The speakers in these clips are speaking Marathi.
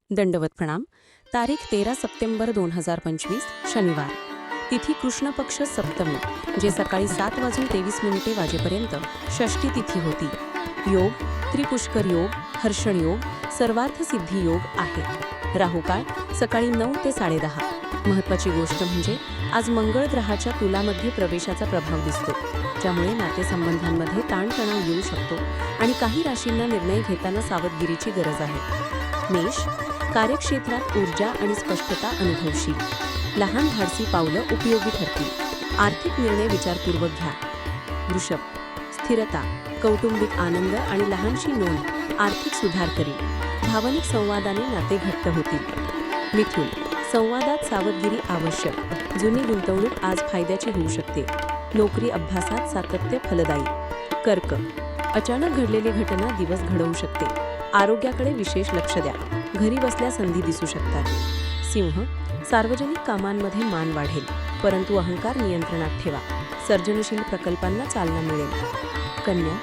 दंडवत प्रणाम. तारीख 13 सप्टेंबर 2025 शनिवार. तिथी कृष्ण पक्ष सप्तमी, जे सकाळी 7:23 वाजेपर्यंत षष्ठी तिथी होती. योग त्रिपुष्कर योग, हर्षण योग, सर्वार्थ सिद्धी योग आहे. राहुकाळ सकाळी 9 ते 10:30. महत्त्वाची गोष्ट म्हणजे आज मंगळ ग्रहाच्या तुलामध्ये प्रवेशाचा प्रभाव दिसतो, ज्यामुळे नातेसंबंधांमध्ये ताणतणाव येऊ शकतो आणि काही राशींना निर्णय घेताना सावधगिरीची गरज आहे. मेष, कार्यक्षेत्रात ऊर्जा आणि स्पष्टता अनुभवशील. लहान धाडसी पावलं उपयोगी ठरतील. आर्थिक निर्णय विचारपूर्वक घ्या. वृषभ, स्थिरता, कौटुंबिक आनंद आणि लहानशी नोंद आर्थिक सुधार करेल. भावनिक संवादाने नाते घट्ट होतील. मिथुन, संवादात सावधगिरी आवश्यक. जुनी गुंतवणूक आज फायद्याची होऊ शकते. नोकरी अभ्यासात सातत्य फलदायी. कर्क, अचानक घडलेली घटना दिवस घडवू शकते. आरोग्याकडे विशेष लक्ष द्या. घरी बसल्या संधी दिसू शकतात. सिंह, सार्वजनिक कामांमध्ये मान वाढेल, परंतु अहंकार नियंत्रणात ठेवा. सर्जनशील प्रकल्पांना चालना मिळेल. कन्या,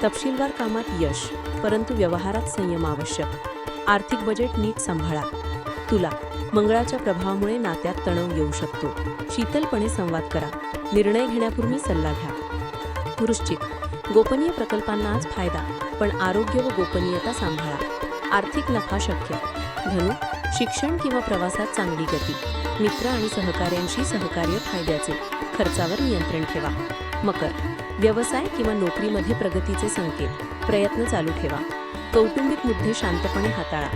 तपशीलवार कामात यश, परंतु व्यवहारात संयम आवश्यक. आर्थिक बजेट नीट सांभाळा. तुला, मंगळाच्या प्रभावामुळे नात्यात तणाव येऊ शकतो. शीतलपणे संवाद करा. निर्णय घेण्यापूर्वी सल्ला घ्या. वृश्चिक, गोपनीय प्रकल्पांना आज फायदा, पण आरोग्य व गोपनीयता सांभाळा. आर्थिक नफा शक्य. धनु, शिक्षण किंवा प्रवासात चांगली गती. मित्र आणि सहकाऱ्यांशी सहकार्य फायद्याचे. खर्चावर नियंत्रण ठेवा. मकर, व्यवसाय किंवा नोकरीमध्ये प्रगतीचे संकेत. प्रयत्न चालू ठेवा. कौटुंबिक मुद्दे शांतपणे हाताळा.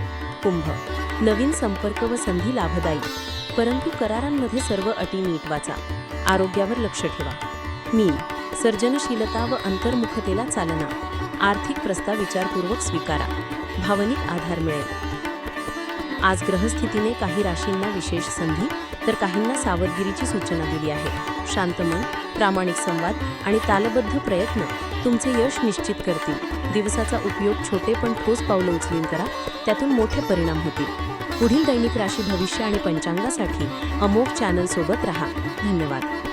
कुंभ, नवीन संपर्क व संधी लाभदायी, परंतु करारांमध्ये सर्व अटी नीट वाचा. आरोग्यावर लक्ष ठेवा. मीन, सर्जनशीलता व अंतर्मुखतेला चालना. आर्थिक प्रस्ताव विचारपूर्वक स्वीकारा. भावनिक आधार मिळेल. आज ग्रहस्थितीने काही राशींना विशेष संधी तर काहींना सावधगिरीची सूचना दिली आहे. शांत मन, प्रामाणिक संवाद आणि तालबद्ध प्रयत्न तुमचे यश निश्चित करतील. दिवसाचा उपयोग छोटे पण ठोस पावलं उचलून करा, त्यातून मोठे परिणाम होतील. पुढील दैनिक राशी भविष्य आणि पंचांगासाठी अमोघ चॅनल सोबत रहा. धन्यवाद.